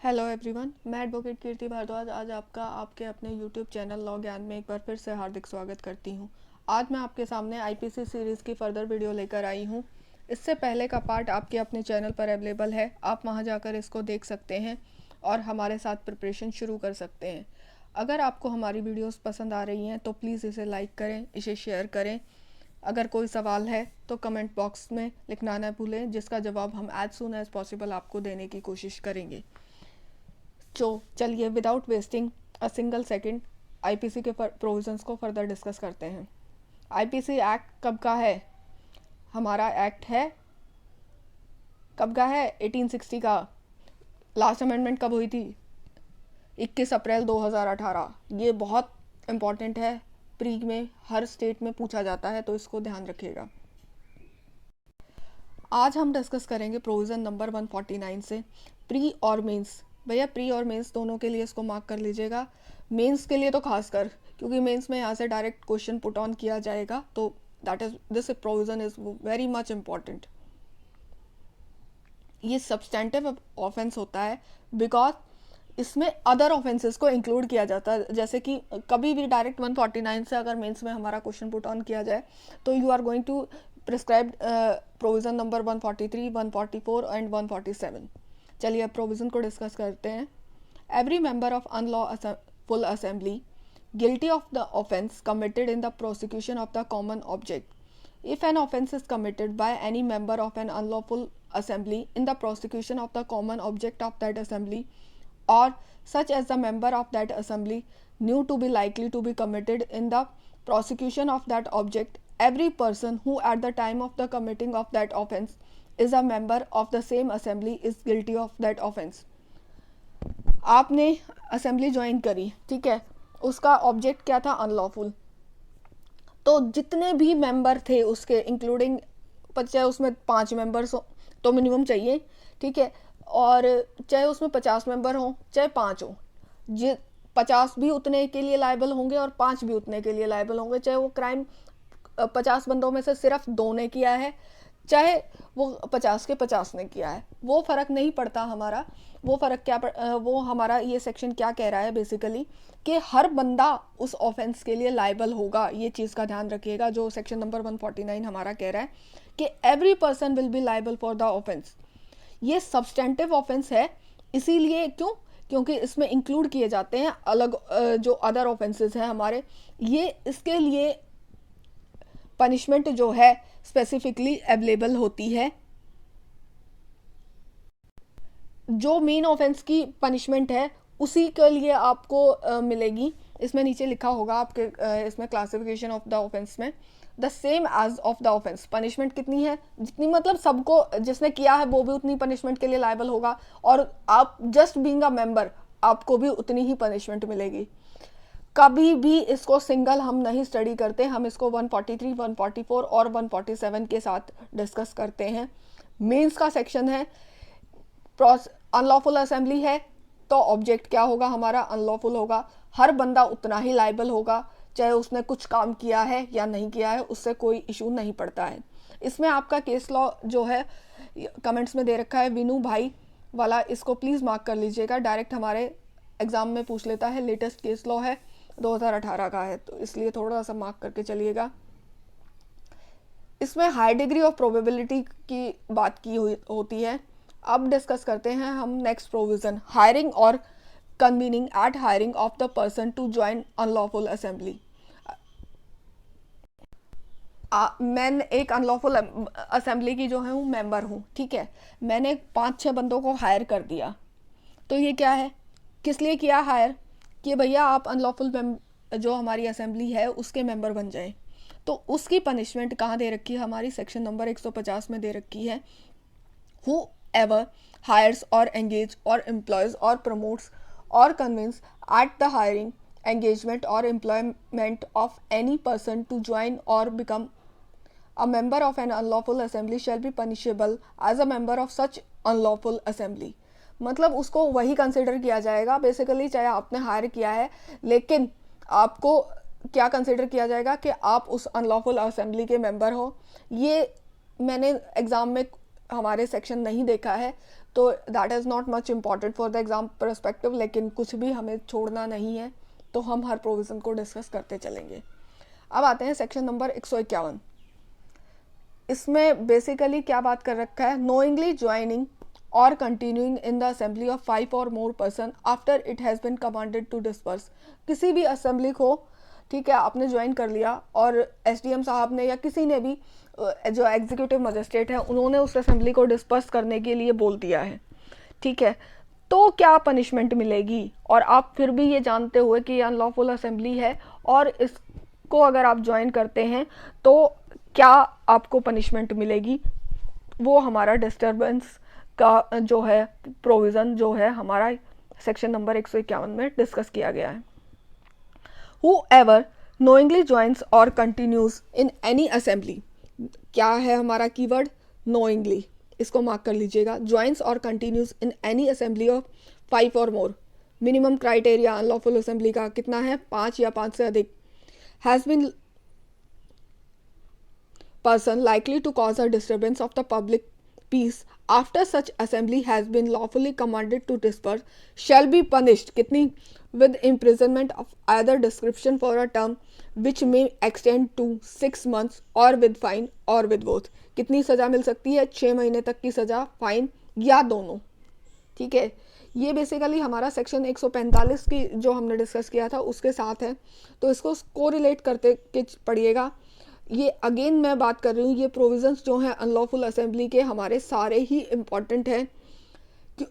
Hello everyone, मैं advocate कीर्ति भारद्वाज आज आपका आपके अपने यूट्यूब चैनल लॉ ज्ञान में एक बार फिर से हार्दिक स्वागत करती हूं। आज मैं आपके सामने आईपीसी सीरीज़ की फर्दर वीडियो लेकर आई हूं। इससे पहले का पार्ट आपके अपने चैनल पर अवेलेबल है, आप वहां जाकर इसको देख सकते हैं और हमारे साथ प्रिपरेशन शुरू कर सकते हैं। अगर आपको हमारी वीडियोज़ पसंद आ रही हैं तो प्लीज़ इसे लाइक करें, इसे शेयर करें। अगर कोई सवाल है तो कमेंट बॉक्स में लिखना न भूलें, जिसका जवाब हम एज सून एज पॉसिबल आपको देने की कोशिश करेंगे। तो चलिए without wasting a single second IPC के प्रोविजंस को फर्दर डिस्कस करते हैं। आईपीसी एक्ट कब का है? हमारा एक्ट है कब का है? 1860 का। लास्ट अमेंडमेंट कब हुई थी? 21 अप्रैल 2018। ये बहुत इम्पॉर्टेंट है, प्री में हर स्टेट में पूछा जाता है, तो इसको ध्यान रखिएगा। आज हम डिस्कस करेंगे प्रोविज़न नंबर 149 से प्री और मेंस। भैया प्री और मेंस दोनों के लिए इसको मार्क कर लीजिएगा। मेंस के लिए तो खासकर, क्योंकि मेंस में यहाँ से डायरेक्ट क्वेश्चन पुट ऑन किया जाएगा, तो that is this provision is very much important. ये सब्सटेंटिव ऑफेंस होता है बिकॉज इसमें अदर ऑफेंसेस को इंक्लूड किया जाता है। जैसे कि कभी भी डायरेक्ट 149 से अगर मेंस में हमारा क्वेश्चन पुट ऑन किया जाए तो you are going to prescribe provision number 143, 144 and 147। चलिए अब प्रोविज़न को डिस्कस करते हैं। Every member of unlawful assembly guilty of the offence committed in the prosecution of the common object. If an offence is committed by any member of an unlawful assembly in the prosecution of the common object of that assembly, or such as the member of that assembly knew to be likely to be committed in the prosecution of that object, every person who at the time of the committing of that offence is a member of the same assembly is guilty of that offence. आपने assembly join करी, ठीक है, उसका object क्या था? Unlawful. तो जितने भी मेंबर थे उसके इंक्लूडिंग, चाहे उसमें 5 मेंबर्स हो तो मिनिमम चाहिए, ठीक है, और चाहे उसमें 50 मेंबर हों चाहे 5 हों, 50 भी उतने के लिए लायबल होंगे और 5 भी उतने के लिए लायबल होंगे। चाहे वो क्राइम 50 बंदों में से सिर्फ 2 ने किया है, चाहे वो 50 के 50 ने किया है, वो फ़र्क नहीं पड़ता हमारा। वो फ़र्क क्या वो हमारा ये सेक्शन क्या कह रहा है बेसिकली कि हर बंदा उस ऑफेंस के लिए लायबल होगा। ये चीज़ का ध्यान रखिएगा। जो सेक्शन नंबर 149 हमारा कह रहा है कि every person will be liable for the offence. ये सब्सटेंटिव ऑफेंस है, इसीलिए क्योंकि इसमें इंक्लूड किए जाते हैं अलग जो अदर ऑफेंसेस हैं हमारे। ये इसके लिए पनिशमेंट जो है स्पेसिफिकली अवेलेबल होती है। जो मेन ऑफेंस की पनिशमेंट है उसी के लिए आपको मिलेगी। इसमें नीचे लिखा होगा आपके इसमें क्लासिफिकेशन ऑफ द ऑफेंस में the same as of the offence. Punishment कितनी है? जितनी, मतलब सबको जिसने किया है वो भी उतनी पनिशमेंट के लिए लायबल होगा, और आप जस्ट बीइंग अ मेंबर आपको भी उतनी ही पनिशमेंट मिलेगी। कभी भी इसको सिंगल हम नहीं स्टडी करते, हम इसको 143, 144 और 147 के साथ डिस्कस करते हैं। मेंस का सेक्शन है, अनलॉफुल असेंबली है तो ऑब्जेक्ट क्या होगा? हमारा अनलॉफुल होगा। हर बंदा उतना ही लायबल होगा, चाहे उसने कुछ काम किया है या नहीं किया है, उससे कोई इशू नहीं पड़ता है। इसमें आपका केस लॉ जो है कमेंट्स में दे रखा है, विनू भाई वाला, इसको प्लीज़ मार्क कर लीजिएगा। डायरेक्ट हमारे एग्ज़ाम में पूछ लेता है। लेटेस्ट केस लॉ है, 2018 का है, तो इसलिए थोड़ा सा मार्क करके चलिएगा। इसमें हाई डिग्री ऑफ प्रोबेबिलिटी की बात की होती है। अब डिस्कस करते हैं हम नेक्स्ट प्रोविज़न, हायरिंग और convening at hiring of the person to join unlawful assembly. मैं एक अनलॉफुल असेंबली की जो है हूँ मेंबर हूँ, ठीक है, मैंने 5-6 बंदों को हायर कर दिया। तो ये क्या है, किस लिए किया हायर? कि भैया आप अनलॉफुल जो हमारी असेंबली है उसके मेंबर बन जाएं। तो उसकी पनिशमेंट कहाँ दे रखी है? हमारी सेक्शन नंबर 150 में दे रखी है। Whoever hires or engage or employs or promotes or convinces at the hiring, engagement or employment of any person to join or become a member of an unlawful assembly shall be punishable as a member of such unlawful assembly। मतलब उसको वही consider किया जाएगा basically, चाहे आपने higher किया है, लेकिन आपको क्या कंसिडर किया जाएगा कि आप उस अनलॉफुल असेंबली के मेंबर हो। ये मैंने एग्ज़ाम में हमारे सेक्शन नहीं देखा है तो that is not much important for the exam perspective, लेकिन कुछ भी हमें छोड़ना नहीं है, तो हम हर प्रोविज़न को डिस्कस करते चलेंगे। अब आते हैं सेक्शन नंबर 151। इसमें बेसिकली क्या बात कर रखा है, नोइंगली ज्वाइनिंग और continuing in the assembly of 5 और more person after it has been commanded to disperse. किसी भी असेंबली को, ठीक है, आपने ज्वाइन कर लिया और एसडीएम साहब ने या किसी ने भी जो एग्जीक्यूटिव मजिस्ट्रेट है उन्होंने उस असेंबली को डिस्पर्स करने के लिए बोल दिया है, ठीक है, तो क्या पनिशमेंट मिलेगी, और आप फिर भी ये जानते हुए कि ये अनलॉफुल असेंबली है और इसको अगर आप ज्वाइन करते हैं तो क्या आपको पनिशमेंट मिलेगी, वो हमारा डिस्टर्बेंस का जो है प्रोविज़न जो है हमारा सेक्शन नंबर 151 में डिस्कस किया गया है। Whoever knowingly joins or continues in any assembly, क्या है हमारा कीवर्ड, knowingly, इसको मार्क कर लीजिएगा, joins or continues in any assembly of 5 or more, minimum criteria unlawful assembly का कितना है, 5 या 5 से अधिक, has been person likely to cause a disturbance of the public peace after such assembly has been lawfully commanded to disperse shall be punished कितनी, with imprisonment of either description for a term which may extend to 6 months or with fine or with both। कितनी सज़ा मिल सकती है, 6 महीने तक की सज़ा, fine या दोनों, ठीक है। ये बेसिकली हमारा सेक्शन 145 की जो हमने डिस्कस किया था उसके साथ है, तो इसको कोरिलेट करते के पढ़िएगा। ये अगेन मैं बात कर रही हूँ, ये प्रोविजंस जो हैं अनलॉफुल असेंबली के हमारे सारे ही इम्पॉर्टेंट हैं।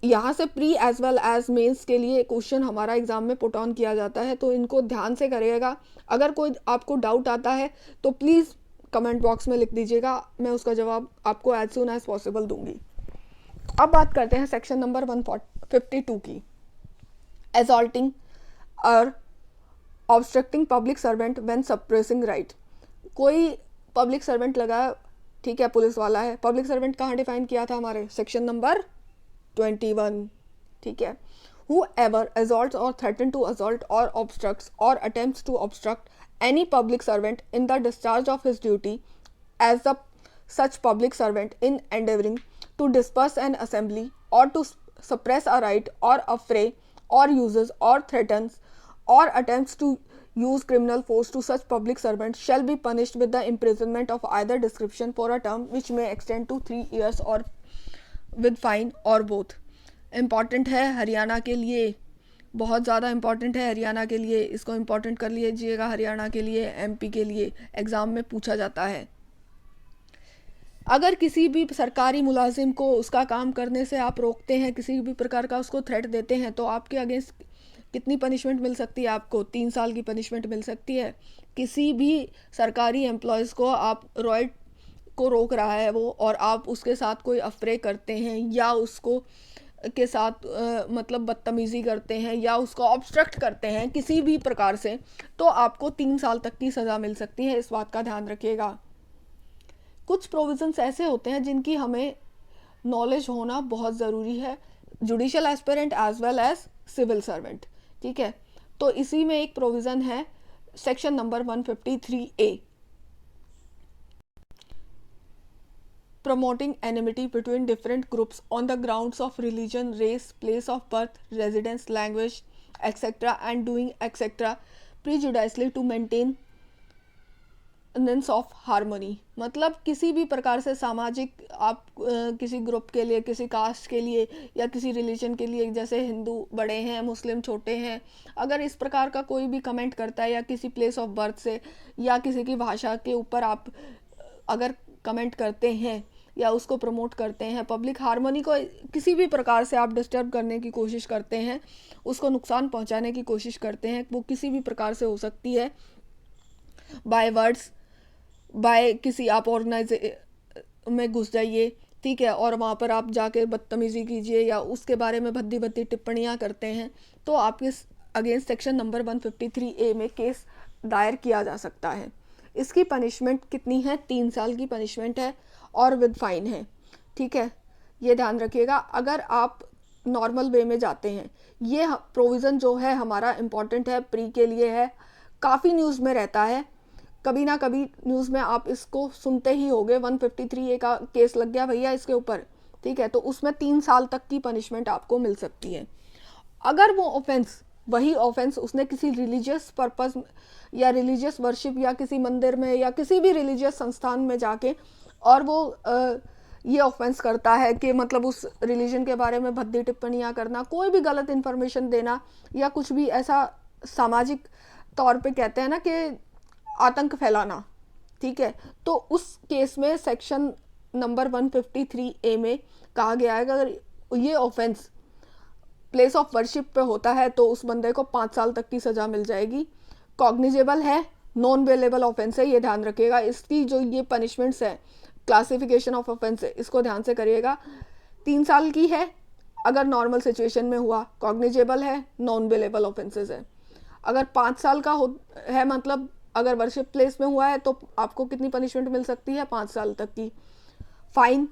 यहाँ से pre as well as mains के लिए क्वेश्चन हमारा एग्जाम में पुट ऑन किया जाता है, तो इनको ध्यान से करिएगा। अगर कोई आपको डाउट आता है तो प्लीज़ कमेंट बॉक्स में लिख दीजिएगा, मैं उसका जवाब आपको एज सून एज पॉसिबल दूंगी। अब बात करते हैं सेक्शन नंबर 152 की, असॉल्टिंग और obstructing public servant when suppressing right. कोई पब्लिक सर्वेंट लगा, ठीक है, पुलिस वाला है, पब्लिक सर्वेंट कहाँ डिफाइन किया था हमारे सेक्शन नंबर 21, ठीक है। Whoever assaults or threatens to assault or obstructs or attempts to obstruct any public servant in the discharge of his duty as a such public servant in endeavoring to disperse an assembly or to suppress a right or affray or uses or threatens or attempts to use criminal force to such public servant shall be punished with the imprisonment of either description for a term which may extend to 3 years or with fine or both। Important है हरियाणा के लिए, बहुत ज़्यादा important है हरियाणा के लिए, इसको important कर लीजिएगा। हरियाणा के लिए, एमपी के लिए एग्ज़ाम में पूछा जाता है। अगर किसी भी सरकारी मुलाजिम को उसका काम करने से आप रोकते हैं, किसी भी प्रकार का उसको थ्रेट देते हैं, तो आपके अगेंस्ट कितनी पनिशमेंट मिल सकती है, आपको 3 साल की पनिशमेंट मिल सकती है। किसी भी सरकारी एम्प्लॉयज़ को आप रॉयट को रोक रहा है वो, और आप उसके साथ कोई अफरे करते हैं या उसको के साथ मतलब बदतमीज़ी करते हैं या उसको ऑब्स्ट्रक्ट करते हैं किसी भी प्रकार से, तो आपको 3 साल तक की सज़ा मिल सकती है, इस बात का ध्यान रखिएगा। कुछ प्रोविजंस ऐसे होते हैं जिनकी हमें नॉलेज होना बहुत ज़रूरी है, judicial aspirant as well as civil servant, ठीक है। तो इसी में एक प्रोविज़न है section number 153A, promoting enmity between different groups on the grounds of religion, race, place of birth, residence, language, etc. and doing etc. prejudicially to maintenance of harmony। मतलब किसी भी प्रकार से सामाजिक आप किसी ग्रुप के लिए, किसी कास्ट के लिए या किसी रिलीजन के लिए, जैसे हिंदू बड़े हैं, मुस्लिम छोटे हैं, अगर इस प्रकार का कोई भी कमेंट करता है या किसी प्लेस ऑफ बर्थ से या किसी की भाषा के ऊपर आप अगर कमेंट करते हैं या उसको प्रमोट करते हैं, पब्लिक हार्मनी को किसी भी प्रकार से आप डिस्टर्ब करने की कोशिश करते हैं, उसको नुकसान पहुंचाने की कोशिश करते हैं, वो किसी भी प्रकार से हो सकती है, बाय वर्ड्स, बाय किसी आप ऑर्गेनाइजेशन में घुस जाइए, ठीक है, और वहाँ पर आप जाके बदतमीज़ी कीजिए या उसके बारे में भद्दी भद्दी टिप्पणियाँ करते हैं, तो आपके अगेंस्ट सेक्शन नंबर 153A में केस दायर किया जा सकता है। इसकी पनिशमेंट कितनी है, 3 साल की पनिशमेंट है और विद फाइन है, ठीक है, ये ध्यान रखिएगा। अगर आप नॉर्मल वे में जाते हैं, ये प्रोविज़न जो है हमारा इम्पॉर्टेंट है, प्री के लिए है, काफ़ी न्यूज़ में रहता है, कभी ना कभी न्यूज़ में आप इसको सुनते ही होगे, 153A का केस लग गया भैया इसके ऊपर, ठीक है, तो उसमें 3 साल तक की पनिशमेंट आपको मिल सकती है। अगर वो ऑफेंस, वही ऑफेंस उसने किसी रिलीजियस पर्पस या रिलीजियस वर्शिप या किसी मंदिर में या किसी भी रिलीजियस संस्थान में जाके और वो ये ऑफेंस करता है कि मतलब उस रिलीजन के बारे में भद्दी टिप्पणियाँ करना, कोई भी गलत इन्फॉर्मेशन देना या कुछ भी ऐसा सामाजिक तौर पे कहते हैं ना कि आतंक फैलाना, ठीक है, तो उस केस में सेक्शन नंबर 153A में कहा गया है कि अगर ये ऑफेंस प्लेस ऑफ वर्शिप पे होता है तो उस बंदे को 5 साल तक की सज़ा मिल जाएगी। कॉग्निजेबल है, नॉन बेलेबल ऑफेंस है, ये ध्यान रखिएगा। इसकी जो ये पनिशमेंट्स है, क्लासिफिकेशन ऑफ ऑफेंस है, इसको ध्यान से करिएगा। 3 साल की है अगर नॉर्मल सिचुएशन में हुआ, कॉग्निजेबल है, नॉन बेलेबल ऑफेंसेस है। अगर 5 साल का है मतलब अगर वर्शिप प्लेस में हुआ है तो आपको कितनी पनिशमेंट मिल सकती है, 5 साल तक की। फाइन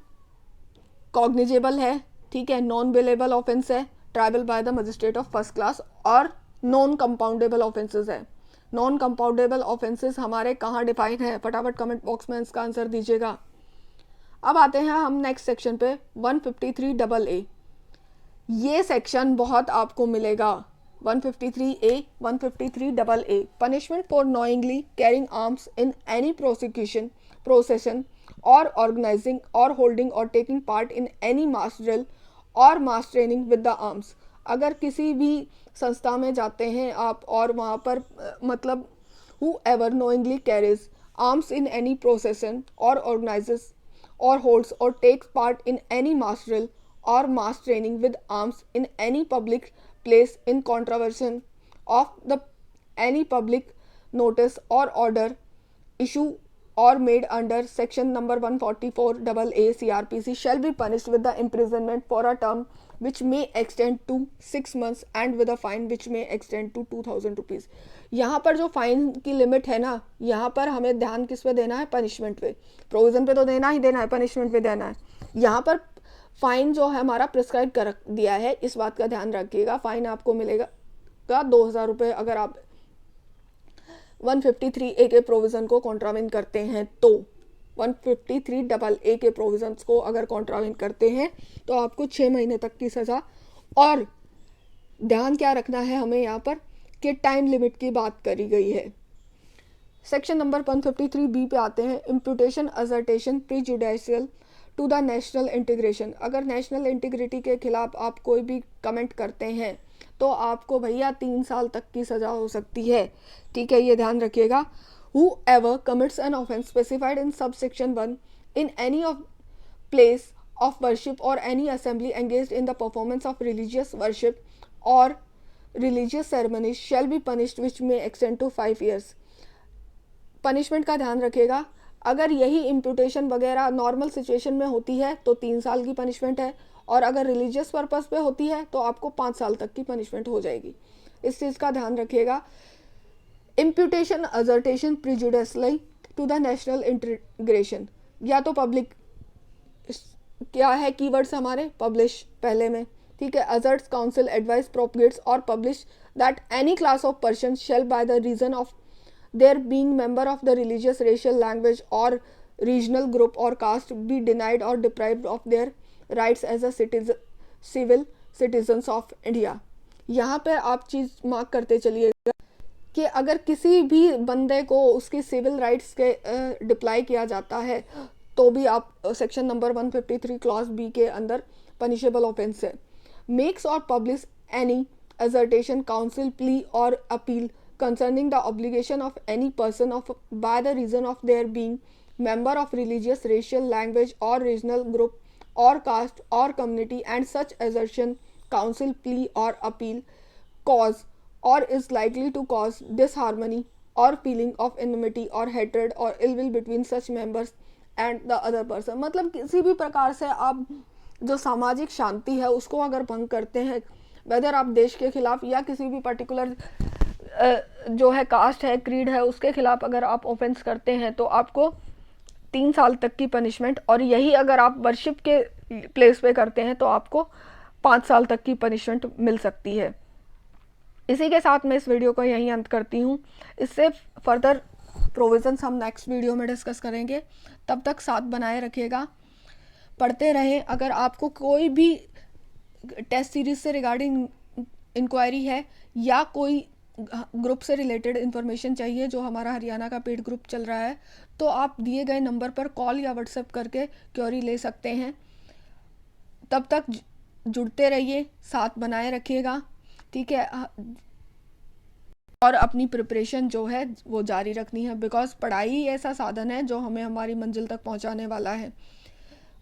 कॉग्निजेबल है, ठीक है, नॉन बेलेबल ऑफेंस है, tribal by the magistrate of first class, और नॉन कंपाउंडेबल ऑफेंसेस है। नॉन कंपाउंडेबल ऑफेंसेस हमारे कहाँ डिफाइन है, फटाफट कमेंट बॉक्स में इसका आंसर दीजिएगा। अब आते हैं हम नेक्स्ट सेक्शन पे, 153AA। ये सेक्शन बहुत आपको मिलेगा, 153A, 153AA, punishment for knowingly carrying arms in any prosecution procession और ऑर्गेनाइजिंग और होल्डिंग और taking part in any mass drill और mass training with the arms. अगर किसी भी संस्था में जाते हैं आप और वहाँ पर मतलब whoever knowingly carries arms in any procession or organizes or holds or takes part in any mass drill or mass training with arms in any public place in contravention of the any public notice or order issue or made under section number 144AA CRPC shall be punished with the imprisonment for a term which may extend to 6 months and with a fine which may extend to 2000 rupees। यहाँ पर जो fine की limit है ना, यहाँ पर हमें ध्यान किस पे देना है, पनिशमेंट पे। प्रोविजन पे तो देना ही देना है, पनिशमेंट पे देना है। यहाँ पर फाइन जो है हमारा प्रिस्क्राइब कर दिया है, इस बात का ध्यान रखिएगा। फाइन आपको मिलेगा 2000 रुपये अगर आप 153A के प्रोविज़न को कॉन्ट्रावेन करते हैं तो। 153AA के प्रोविजंस को अगर कॉन्ट्रावेन करते हैं तो आपको 6 महीने तक की सज़ा। और ध्यान क्या रखना है हमें यहाँ पर कि टाइम लिमिट की बात करी गई है। सेक्शन नंबर 153B पे आते हैं, imputation assertion prejudicial to the national integration. अगर नेशनल इंटीग्रिटी के खिलाफ आप कोई भी कमेंट करते हैं तो आपको भैया 3 साल तक की सज़ा हो सकती है, ठीक है, ये ध्यान रखिएगा। Whoever commits an offence specified in subsection 1 in any of place of worship or any assembly engaged in the performance of religious worship or religious ceremonies shall be punished which may extend to 5 years। Punishment का ध्यान रखिएगा। अगर यही imputation वगैरह normal situation में होती है तो 3 साल की पनिशमेंट है, और अगर रिलीजियस पर्पस पे होती है तो आपको 5 साल तक की पनिशमेंट हो जाएगी। इस चीज़ का ध्यान रखिएगा। Imputation assertion prejudicial to the national integration, या तो पब्लिक क्या है कीवर्ड्स हमारे, पब्लिश पहले में, ठीक है, अजर्ट्स काउंसिल एडवाइस प्रोपगेट्स और publish that any class of person shall by the reason of their being member of the religious racial language और रीजनल ग्रुप और कास्ट बी डिनाइड और deprived of their rights as a civil citizens of India. यहाँ पे आप चीज़ mark करते चलिएगा कि अगर किसी भी बंदे को उसकी सिविल राइट्स के डिप्लाई किया जाता है तो भी आप सेक्शन नंबर 153 क्लॉज बी के अंदर पनिशेबल ऑफेंस है। मेक्स और पब्लिश एनी असर्टेशन काउंसिल प्ली और appeal concerning the obligation of any person of by the reason of their being member of religious, racial, language or regional group or caste or community, and such assertion, counsel, plea or appeal cause or is likely to cause disharmony or feeling of enmity or hatred or ill will between such members and the other person। मतलब किसी भी प्रकार से आप जो सामाजिक शांति है उसको अगर भंग करते हैं, वेदर आप देश के खिलाफ या किसी भी पर्टिकुलर जो है कास्ट है, क्रीड है, उसके खिलाफ अगर आप ऑफेंस करते हैं तो आपको 3 साल तक की पनिशमेंट, और यही अगर आप वर्शिप के प्लेस पे करते हैं तो आपको 5 साल तक की पनिशमेंट मिल सकती है। इसी के साथ मैं इस वीडियो को यहीं अंत करती हूँ। इससे फर्दर प्रोविज़न्स हम नेक्स्ट वीडियो में डिस्कस करेंगे। तब तक साथ बनाए रखिएगा, पढ़ते रहें। अगर आपको कोई भी टेस्ट सीरीज से रिगार्डिंग इंक्वायरी है या कोई ग्रुप से रिलेटेड इन्फॉर्मेशन चाहिए, जो हमारा हरियाणा का पेड ग्रुप चल रहा है, तो आप दिए गए नंबर पर कॉल या व्हाट्सएप करके क्वेरी ले सकते हैं। तब तक जुड़ते रहिए, साथ बनाए रखिएगा, ठीक है। और अपनी प्रिपरेशन जो है वो जारी रखनी है, बिकॉज पढ़ाई ही ऐसा साधन है जो हमें हमारी मंजिल तक पहुंचाने वाला है।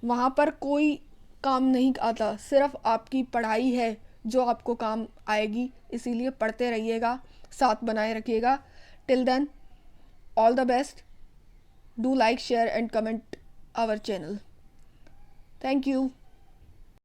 वहाँ पर कोई काम नहीं आता, सिर्फ आपकी पढ़ाई है जो आपको काम आएगी। इसीलिए पढ़ते रहिएगा, साथ बनाए रखिएगा। Till then, all the best. Do like, share and comment our channel. Thank you.